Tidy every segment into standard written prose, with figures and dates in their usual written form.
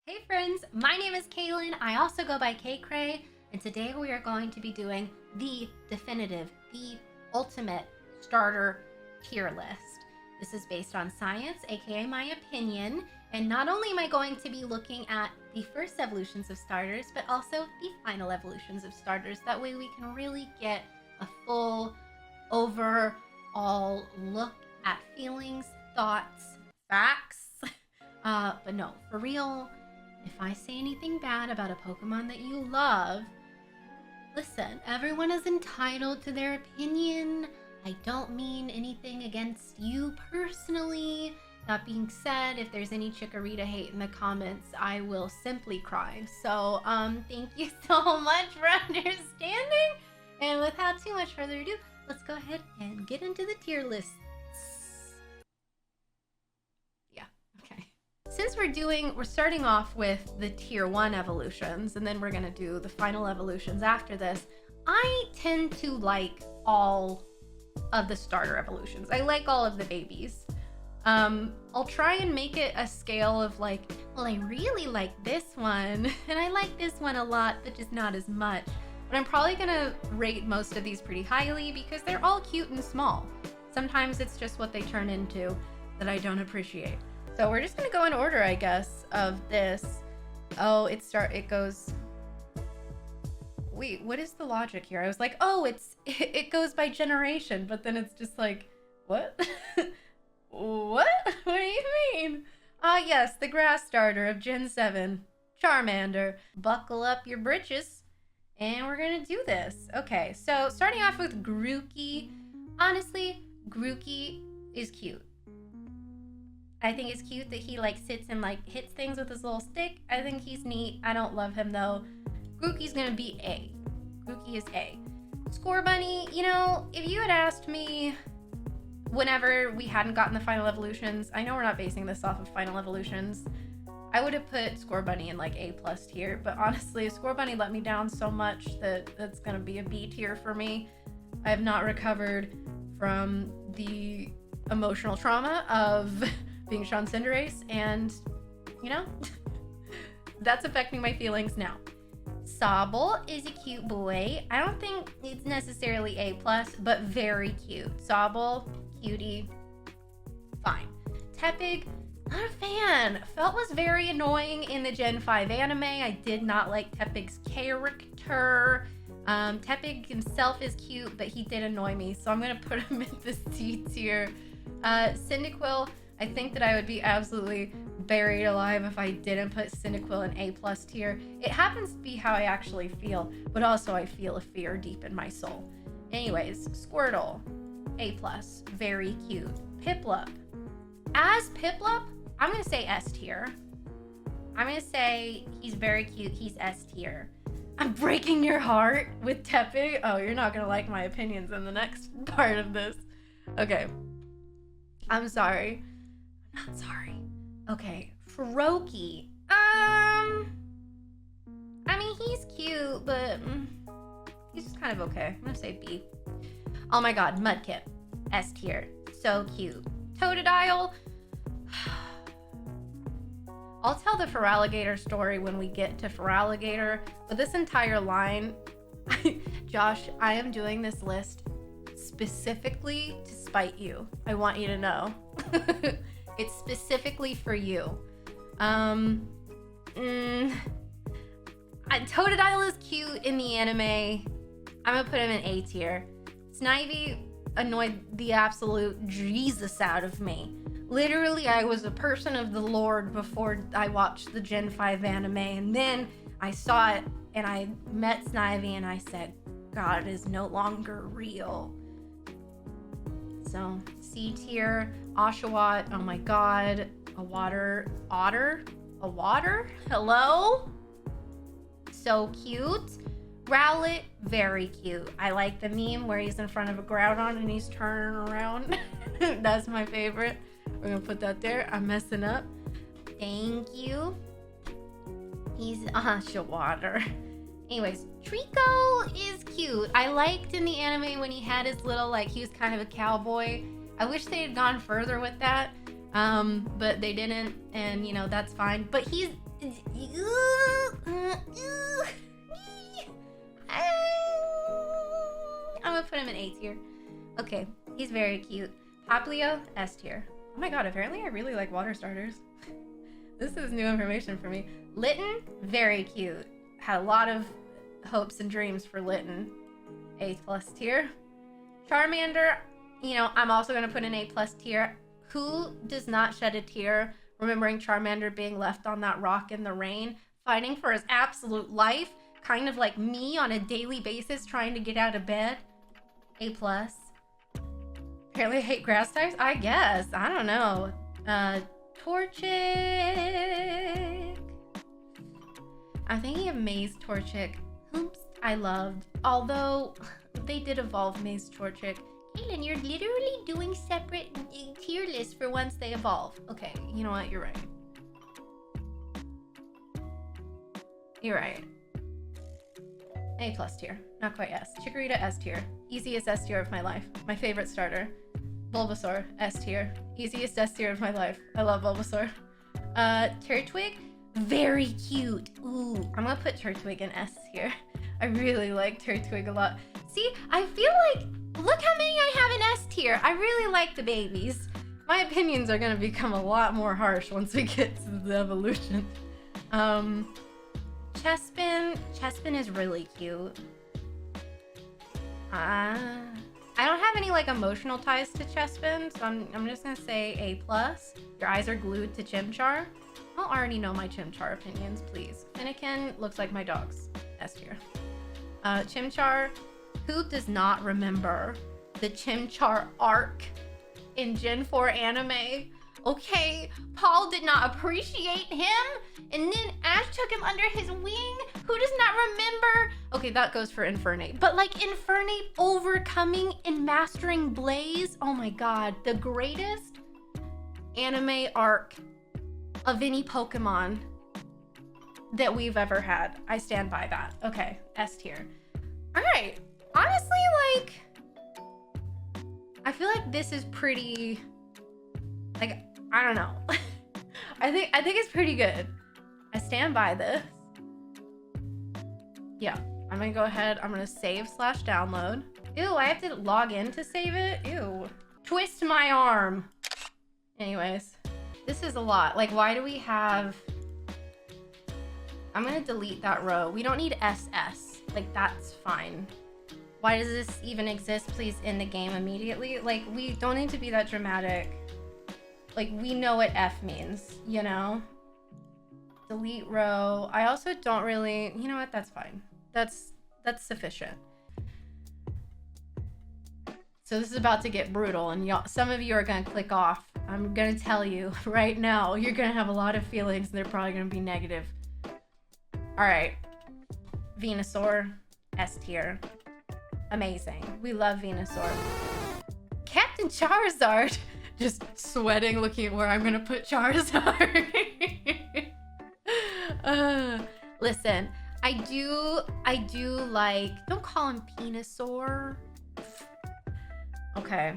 Hey friends, my name is Kaylin. I also go by kaycreigh, and today we are going to be doing the definitive, the ultimate starter tier list. This is based on science, aka my opinion, and not only am I going to be looking at the first evolutions of starters, but also the final evolutions of starters. That way we can really get a full overall look at feelings, thoughts, facts. But no, for real, if I say anything bad about a Pokemon that you love, listen, everyone is entitled to their opinion. I don't mean anything against you personally. That being said, if there's any Chikorita hate in the comments, I will simply cry. So, thank you so much for understanding. And without too much further ado, let's go ahead and get into the tier lists. Yeah, okay. Since we're starting off with the tier 1 evolutions, and then we're gonna do the final evolutions after this, I tend to like all of the starter evolutions. I like all of the babies. I'll try and make it a scale of like, well, I really like this one, and I like this one a lot, but just not as much. But I'm probably gonna rate most of these pretty highly because they're all cute and small. Sometimes it's just what they turn into that I don't appreciate. So we're just gonna go in order, I guess, of this. Oh, it goes. Wait, what is the logic here? I was like, oh, it goes by generation, but then it's just like, what? What? What do you mean? Yes, the grass starter of Gen 7, Charmander. Buckle up your britches, and we're gonna do this. Okay, so starting off with Grookey. Honestly, Grookey is cute. I think it's cute that he like sits and like hits things with his little stick. I think he's neat. I don't love him though. Grookey's gonna be A. Grookey is A. Scorbunny, you know, if you had asked me whenever we hadn't gotten the final evolutions, I know we're not basing this off of final evolutions, I would have put Scorbunny in like A+ tier, but honestly, Scorbunny let me down so much that that's gonna be a B tier for me. I have not recovered from the emotional trauma of being Sean Cinderace, and you know, that's affecting my feelings now. Sobble is a cute boy. I don't think it's necessarily A+, but very cute. Sobble, cutie, fine. Tepig, not a fan. Felt was very annoying in the Gen 5 anime. I did not like Tepig's character. Tepig himself is cute, but he did annoy me, so I'm gonna put him in the C tier. Cyndaquil, I think that I would be absolutely buried alive if I didn't put Cyndaquil in A+ tier. It happens to be how I actually feel, but also I feel a fear deep in my soul. Anyways, Squirtle, A+, very cute. Piplup. As Piplup, I'm gonna say S tier. I'm gonna say he's very cute, he's S tier. I'm breaking your heart with Tepig. Oh, you're not gonna like my opinions in the next part of this. Okay. I'm sorry. I'm not sorry. Okay, Froakie. I mean, he's cute, but he's just kind of okay. I'm gonna say B. Oh my god, Mudkip. S tier. So cute. Totodile. I'll tell the Feraligatr story when we get to Feraligatr, but this entire line, Josh, I am doing this list specifically to spite you. I want you to know. It's specifically for you. Totodile is cute in the anime. I'm gonna put him in A tier. Snivy annoyed the absolute Jesus out of me. Literally, I was a person of the Lord before I watched the Gen 5 anime, and then I saw it and I met Snivy and I said, God is no longer real. So C tier. Oshawott, oh my god. A water otter? A water? Hello? So cute. Rowlet, very cute. I like the meme where he's in front of a Groudon and he's turning around. That's my favorite. We're gonna put that there. I'm messing up. Thank you. He's Oshawott. Anyways, Trico is cute. I liked in the anime when he had his little, like, he was kind of a cowboy. I wish they had gone further with that, but they didn't, and you know, that's fine. But he's I'm gonna put him in A tier. Okay, he's very cute. Poplio, S tier. Oh my god, apparently I really like water starters. This is new information for me. Litten, very cute. Had a lot of hopes and dreams for Litten. A+ tier. Charmander, you know, I'm also gonna put in A+ tier. Who does not shed a tear remembering Charmander being left on that rock in the rain, fighting for his absolute life, kind of like me on a daily basis trying to get out of bed? A+. Apparently I hate grass types? I guess. I don't know. Torchic. I'm thinking of Maze Torchic. Oops, I loved. Although they did evolve Maze Torchic. Kaylin, you're literally doing separate tier lists for once they evolve. Okay, you know what? You're right. You're right. A+ tier. Not quite S. Chikorita, S tier. Easiest S tier of my life. My favorite starter. Bulbasaur, S tier. Easiest S tier of my life. I love Bulbasaur. Turtwig, very cute. Ooh, I'm gonna put Turtwig in S tier. I really like Turtwig a lot. See, I feel like, look how many I have in S tier. I really like the babies. My opinions are gonna become a lot more harsh once we get to the evolution. Chespin is really cute. I don't have any like emotional ties to Chespin, so I'm just gonna say A+. Your eyes are glued to Chimchar. I'll already know my Chimchar opinions, please. Finnegan looks like my dogs. S tier. Chimchar, who does not remember the Chimchar arc in Gen 4 anime? Okay, Paul did not appreciate him, and then Ash took him under his wing. Who does not remember? Okay, that goes for Infernape. But like Infernape overcoming and mastering Blaze, oh my god, the greatest anime arc of any Pokemon that we've ever had. I stand by that. Okay, S tier. All right, honestly, like, I feel like this is pretty, like, I don't know. I think it's pretty good. I stand by this. Yeah, I'm gonna go ahead. I'm gonna save/download. Ew, I have to log in to save it? Ew. Twist my arm. Anyways, this is a lot. Like, why do we have... I'm gonna delete that row. We don't need SS. Like, that's fine. Why does this even exist? Please end the game immediately. Like, we don't need to be that dramatic. Like, we know what F means, you know? Delete row. I also don't really... You know what? That's fine. That's sufficient. So this is about to get brutal, and y'all, some of you are gonna click off. I'm gonna tell you right now, you're gonna have a lot of feelings, and they're probably gonna be negative. All right. Venusaur, S tier. Amazing. We love Venusaur. Captain Charizard. Just sweating, looking at where I'm gonna put Charizard. Listen, I do like, don't call him Venusaur. Okay.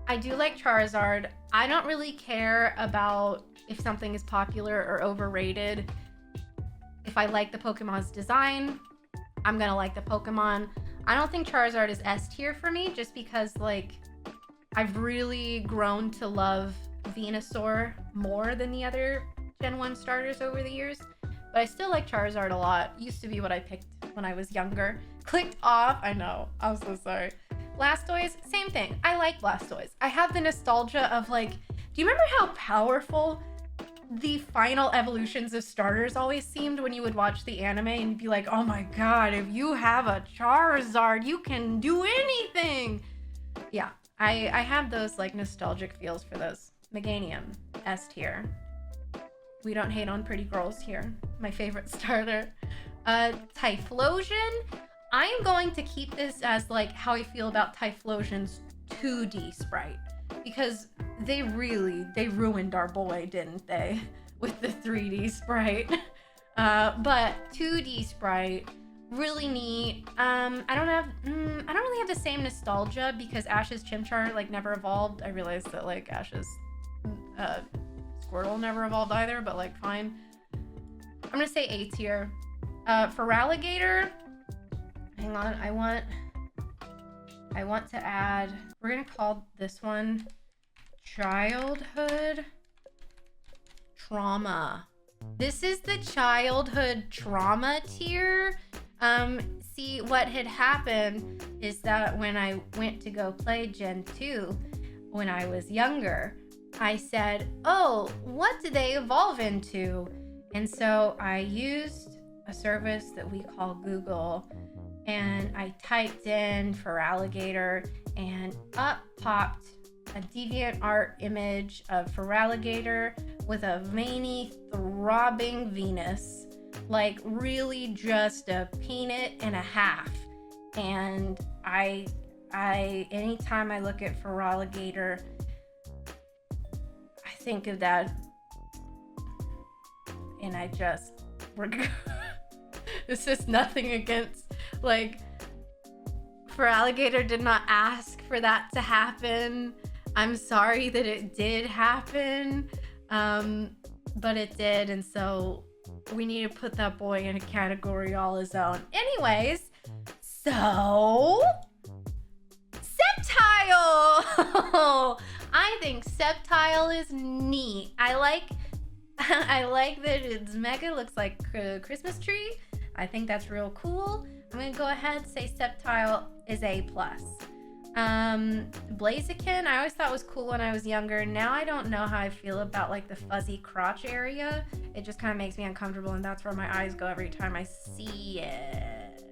I do like Charizard. I don't really care about if something is popular or overrated. If I like the Pokemon's design, I'm gonna like the Pokemon. I don't think Charizard is S tier for me, just because, like, I've really grown to love Venusaur more than the other Gen 1 starters over the years. But I still like Charizard a lot. Used to be what I picked when I was younger. Clicked off. I know. I'm so sorry. Blastoise, same thing. I like Blastoise. I have the nostalgia of, like, do you remember how powerful the final evolutions of starters always seemed when you would watch the anime and you'd be like, oh my god, if you have a Charizard, you can do anything. Yeah. I have those, like, nostalgic feels for those. Meganium, S tier. We don't hate on pretty girls here. My favorite starter. Typhlosion. I am going to keep this as, like, how I feel about Typhlosion's 2D sprite. Because they ruined our boy, didn't they? With the 3D sprite. But 2D sprite, really neat. I don't really have the same nostalgia because Ash's Chimchar, like, never evolved. I realized that, like, Ash's Squirtle never evolved either, but, like, fine. I'm gonna say A tier. For Alligator, hang on, I want to add, we're gonna call this one Childhood Trauma. This is the Childhood Trauma tier. See, what had happened is that when I went to go play Gen 2, when I was younger, I said, oh, what do they evolve into? And so I used a service that we call Google, and I typed in for Alligator, and up popped a DeviantArt image of Feraligatr with a veiny, throbbing Venus. Like, really just a peanut and a half. And I anytime I look at Feraligatr, I think of that, and I just this is nothing against, like, Feraligatr did not ask for that to happen. I'm sorry that it did happen, but it did, and so we need to put that boy in a category all his own. Anyways, so Sceptile! I think Sceptile is neat. I like that its mega looks like a Christmas tree. I think that's real cool. I'm gonna go ahead and say Sceptile is A+. Blaziken, I always thought was cool when I was younger. Now I don't know how I feel about, like, the fuzzy crotch area. It just kind of makes me uncomfortable, and that's where my eyes go every time I see it.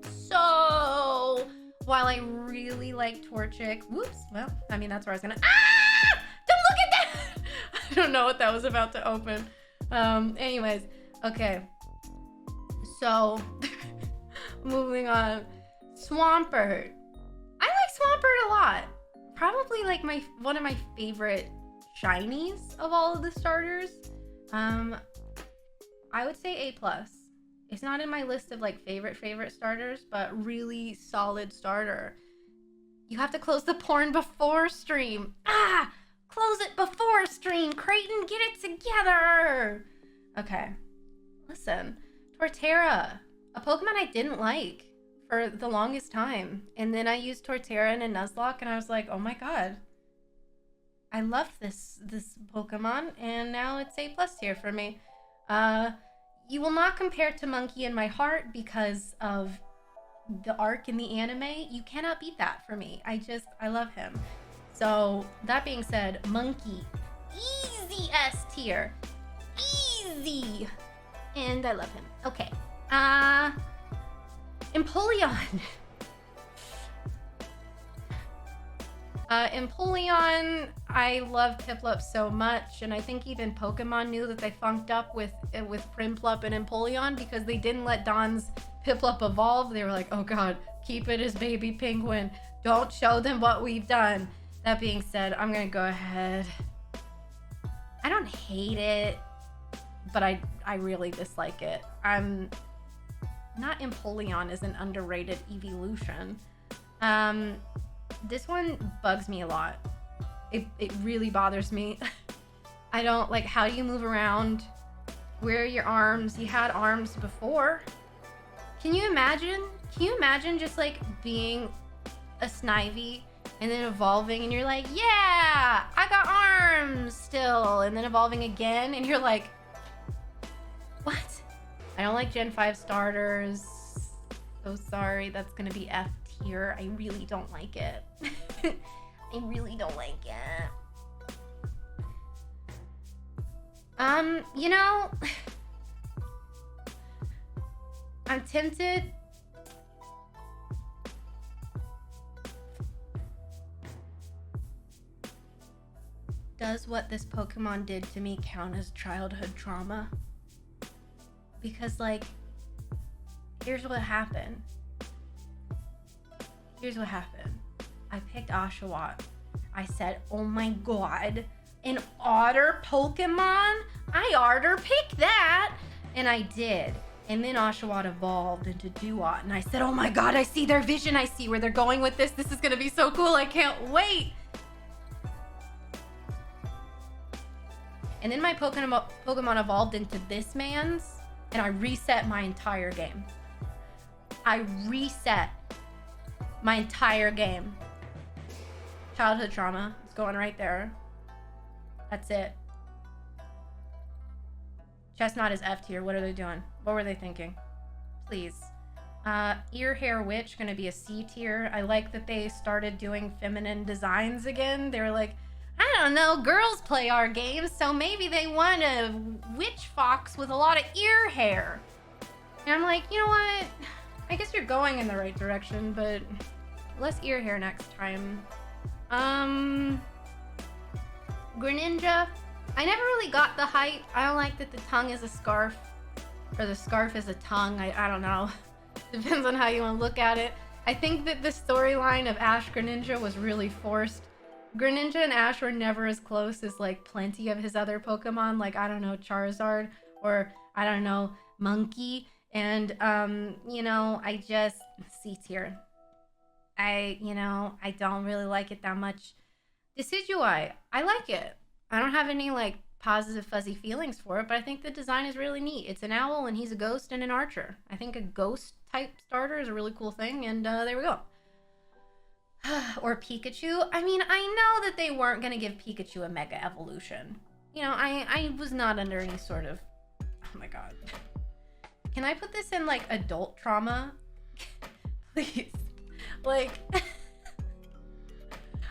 So, while I really like Torchic, whoops, well, I mean, that's where I was gonna, don't look at that! I don't know what that was about to open. Anyways, okay. So, moving on. Swampert. I like Swampert a lot. Probably, like, one of my favorite shinies of all of the starters. I would say A+. It's not in my list of, like, favorite starters, but really solid starter. You have to close the porn before stream. Close it before stream. Creighton, get it together. Okay. Listen. Torterra. A Pokemon I didn't like for the longest time. And then I used Torterra in a Nuzlocke, and I was like, oh my god. I love this Pokemon, and now it's A+ tier for me. You will not compare to Monkey in my heart because of the arc in the anime. You cannot beat that for me. I love him. So, that being said, Monkey. Easy S tier. Easy. And I love him. Okay. Empoleon. Empoleon, I love Piplup so much, and I think even Pokemon knew that they funked up with Primplup and Empoleon because they didn't let Don's Piplup evolve. They were like, oh god, keep it as baby penguin. Don't show them what we've done. That being said, I'm gonna go ahead. I don't hate it, but I really dislike it. Not Empoleon is an underrated evolution. This one bugs me a lot. It really bothers me. I don't like, how do you move around? Where are your arms? You had arms before. Can you imagine? Can you imagine just, like, being a Snivy and then evolving and you're like, yeah, I got arms still, and then evolving again and you're like, what? I don't like Gen 5 starters. So sorry, that's gonna be F tier. I really don't like it. I really don't like it. You know, I'm tempted. Does what this Pokemon did to me count as childhood trauma? Because, like, here's what happened. I picked Oshawott. I said, oh my god, an otter Pokemon? I oughter pick that. And I did. And then Oshawott evolved into Duot. And I said, oh my god, I see their vision. I see where they're going with this. This is going to be so cool. I can't wait. And then my Pokemon evolved into this man's, and I reset my entire game. I reset my entire game. Childhood trauma is going right there. That's it. Chestnut is F tier. What are they doing? What were they thinking? Please. Ear Hair Witch, gonna be a C tier. I like that they started doing feminine designs again. They were like, I don't know, girls play our games, so maybe they want a witch fox with a lot of ear hair. And I'm like, you know what? I guess you're going in the right direction, but less ear hair next time. Greninja. I never really got the height. I don't like that the tongue is a scarf, or the scarf is a tongue. I don't know. Depends on how you want to look at it. I think that the storyline of Ash Greninja was really forced. Greninja and Ash were never as close as like plenty of his other Pokemon, like I don't know, Charizard, or I don't know, Monkey. And you know, I just C tier. I don't really like it that much. Decidueye, I like it. I don't have any like positive fuzzy feelings for it, but I think the design is really neat. It's an owl and he's a ghost and an archer. I think a ghost type starter is a really cool thing, and there we go. Or Pikachu. I mean, I know that they weren't gonna give Pikachu a mega evolution. You know, I was not under any sort of, oh my god. Can I put this in like adult trauma? Please. Like,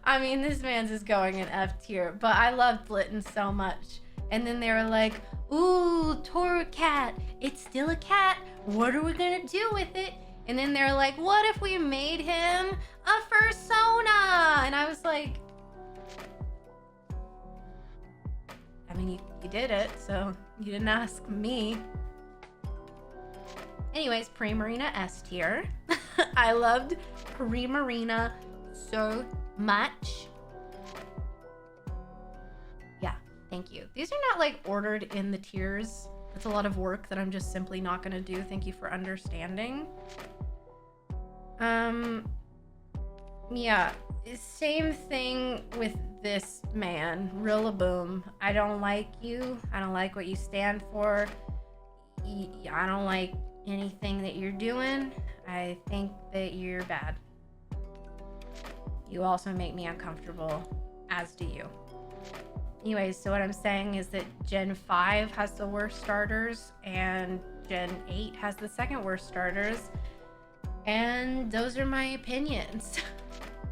I mean, this man's is going in F tier, but I loved Blitten so much. And then they were like, ooh, Torterra, it's still a cat. What are we gonna do with it? And then they're like, what if we made him a fursona? And I was like, I mean, you did it, so you didn't ask me. Anyways, Primarina S tier. I loved Primarina so much. Yeah, thank you. These are not like ordered in the tiers. It's a lot of work that I'm just simply not gonna do. Thank you for understanding. Yeah, same thing with this man, Rillaboom. I don't like you. I don't like what you stand for. I don't like anything that you're doing. I think that you're bad. You also make me uncomfortable, as do you. Anyways, so what I'm saying is that Gen 5 has the worst starters and Gen 8 has the second worst starters. And those are my opinions.